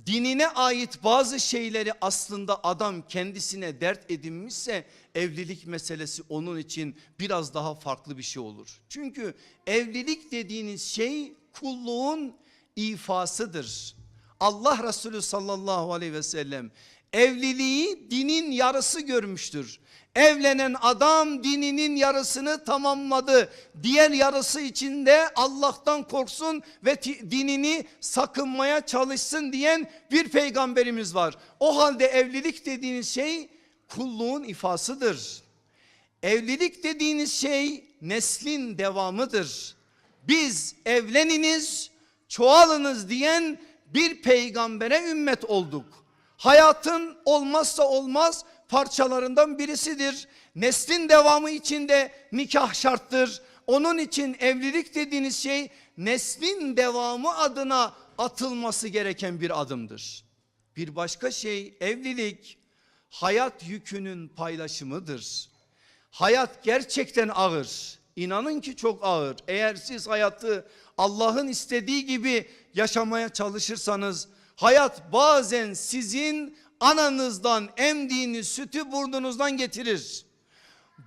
dinine ait bazı şeyleri aslında adam kendisine dert edinmişse evlilik meselesi onun için biraz daha farklı bir şey olur. Çünkü evlilik dediğiniz şey kulluğun ifasıdır. Allah Resulü sallallahu aleyhi ve sellem evliliği dinin yarısı görmüştür. Evlenen adam dininin yarısını tamamladı. Diğer yarısı içinde Allah'tan korksun ve dinini sakınmaya çalışsın diyen bir peygamberimiz var. O halde evlilik dediğiniz şey kulluğun ifasıdır. Evlilik dediğiniz şey neslin devamıdır. Biz evleniniz, çoğalınız diyen bir peygambere ümmet olduk. Hayatın olmazsa olmaz parçalarından birisidir. Neslin devamı için de nikah şarttır. Onun için evlilik dediğiniz şey neslin devamı adına atılması gereken bir adımdır. Bir başka şey, evlilik hayat yükünün paylaşımıdır. Hayat gerçekten ağır. İnanın ki çok ağır. Eğer siz hayatı Allah'ın istediği gibi yaşamaya çalışırsanız hayat bazen sizin ananızdan emdiğiniz sütü burnunuzdan getirir.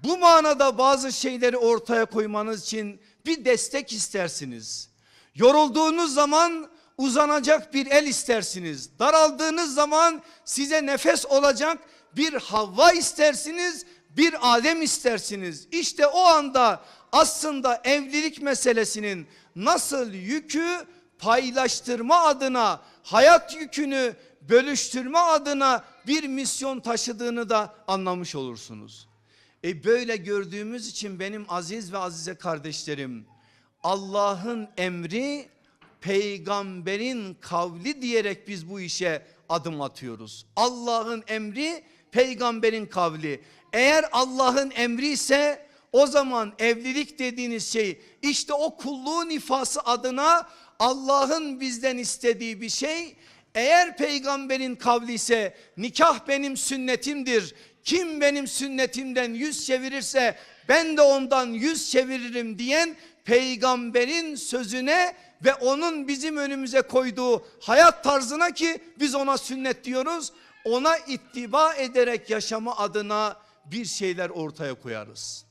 Bu manada bazı şeyleri ortaya koymanız için bir destek istersiniz. Yorulduğunuz zaman uzanacak bir el istersiniz. Daraldığınız zaman size nefes olacak bir Havva istersiniz, bir Adem istersiniz. İşte o anda aslında evlilik meselesinin nasıl yükü paylaştırma adına, hayat yükünü bölüştürme adına bir misyon taşıdığını da anlamış olursunuz. Böyle gördüğümüz için benim aziz ve azize kardeşlerim, Allah'ın emri peygamberin kavli diyerek biz bu işe adım atıyoruz. Allah'ın emri peygamberin kavli. Eğer Allah'ın emri ise o zaman evlilik dediğiniz şey işte o kulluğun ifası adına Allah'ın bizden istediği bir şey. Eğer peygamberin kavli ise nikah benim sünnetimdir. Kim benim sünnetimden yüz çevirirse ben de ondan yüz çeviririm diyen peygamberin sözüne ve onun bizim önümüze koyduğu hayat tarzına ki biz ona sünnet diyoruz. Ona ittiba ederek yaşama adına bir şeyler ortaya koyarız.